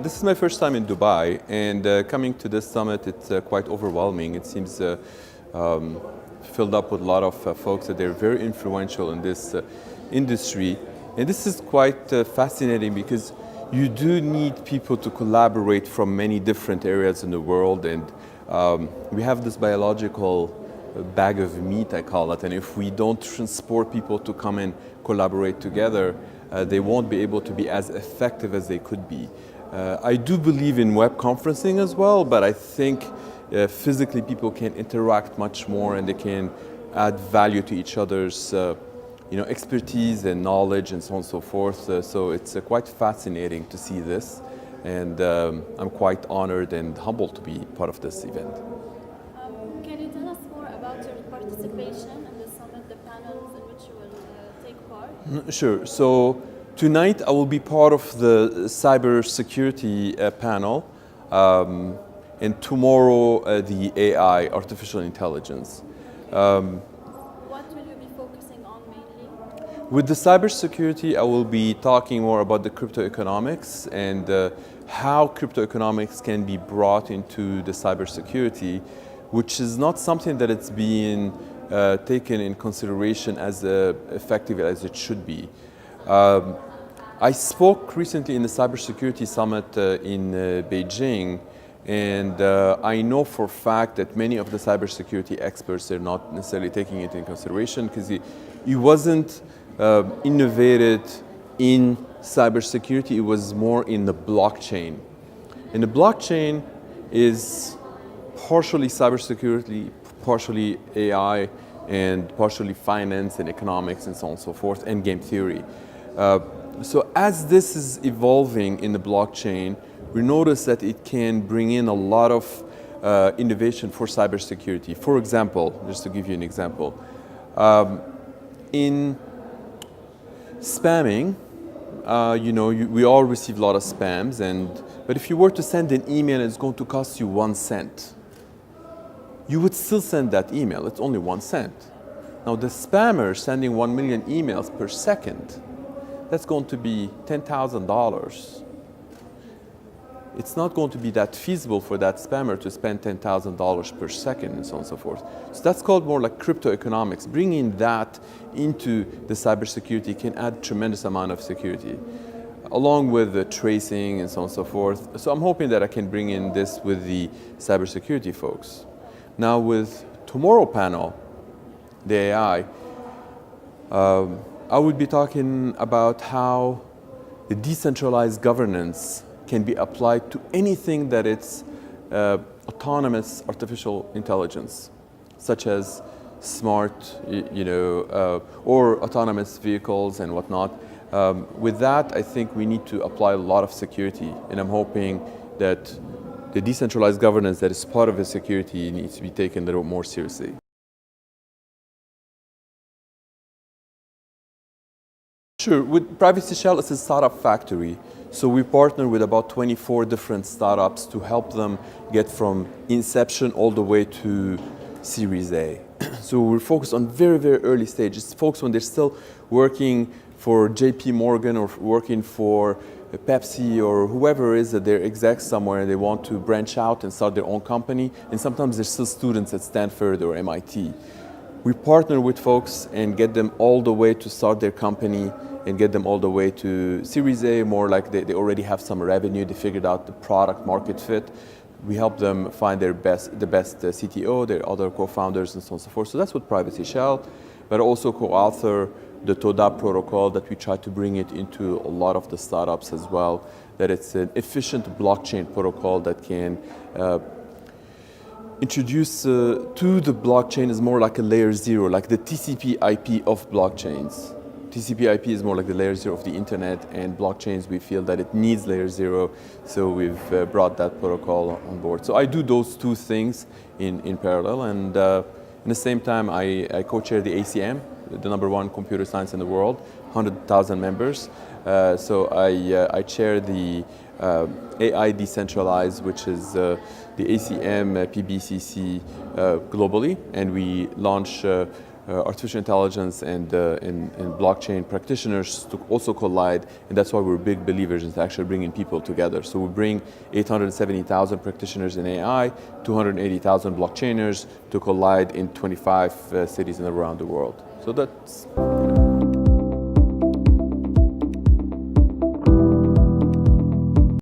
This is my first time in Dubai, and coming to this summit, it's quite overwhelming. It seems filled up with a lot of folks that they're very influential in this industry. And this is quite fascinating because you do need people to collaborate from many different areas in the world, and we have this biological bag of meat, I call it, and if we don't transport people to come and collaborate together, they won't be able to be as effective as they could be. I do believe in web conferencing as well, but I think physically people can interact much more and they can add value to each other's expertise and knowledge and so on and so forth. So it's quite fascinating to see this, and I'm quite honored and humbled to be part of this event. Can you tell us more about your participation in the summit, the panels in which you will take part? Sure. So tonight I will be part of the cybersecurity panel, and tomorrow the AI, artificial intelligence. What will you be focusing on mainly? With the cybersecurity, I will be talking more about the crypto-economics and how crypto-economics can be brought into the cybersecurity, which is not something that it's being taken in consideration as effective as it should be. I spoke recently in the cybersecurity summit in Beijing, and I know for a fact that many of the cybersecurity experts are not necessarily taking it in consideration because it wasn't innovated in cybersecurity, it was more in the blockchain. And the blockchain is partially cybersecurity, partially AI, and partially finance and economics and so on and so forth, and game theory. So as this is evolving in the blockchain, we notice that it can bring in a lot of innovation for cybersecurity. For example, just to give you an example, in spamming, we all receive a lot of spams, but if you were to send an email, it's going to cost you 1 cent. You would still send that email, it's only 1 cent. Now the spammer sending 1 million emails per second, that's going to be $10,000. It's not going to be that feasible for that spammer to spend $10,000 per second and so on and so forth. So that's called more like crypto-economics. Bringing that into the cybersecurity can add tremendous amount of security, along with the tracing and so on and so forth. So I'm hoping that I can bring in this with the cybersecurity folks. Now with tomorrow panel, the AI, I would be talking about how the decentralized governance can be applied to anything that it's autonomous artificial intelligence, such as smart, or autonomous vehicles and whatnot. With that, I think we need to apply a lot of security, and I'm hoping that the decentralized governance that is part of the security needs to be taken a little more seriously. Sure, with Privacy Shell, it's a startup factory. So we partner with about 24 different startups to help them get from inception all the way to Series A. So we're focused on very, very early stages. Folks, when they're still working for JP Morgan or working for Pepsi or whoever it is that they're execs somewhere and they want to branch out and start their own company, and sometimes they're still students at Stanford or MIT. We partner with folks and get them all the way to start their company and get them all the way to Series A, more like they already have some revenue, they figured out the product market fit. We help them find the best CTO, their other co-founders and so on and so forth. So that's what Privacy Shell, but also co-author the ToDa protocol that we try to bring it into a lot of the startups as well, that it's an efficient blockchain protocol that can introduce to the blockchain is more like a layer 0, like the TCP IP of blockchains. TCP IP is more like the layer 0 of the internet, and blockchains, we feel that it needs layer 0, so we've brought that protocol on board. So I do those two things in parallel, and at the same time I co-chair the ACM, the #1 computer science in the world, 100,000 members. So I chair the AI Decentralized, which is the ACM PBCC globally, and we launch artificial intelligence and blockchain practitioners to also collide, and that's why we're big believers in actually bringing people together. So we bring 870,000 practitioners in AI, 280,000 blockchainers to collide in 25 cities and around the world. So that's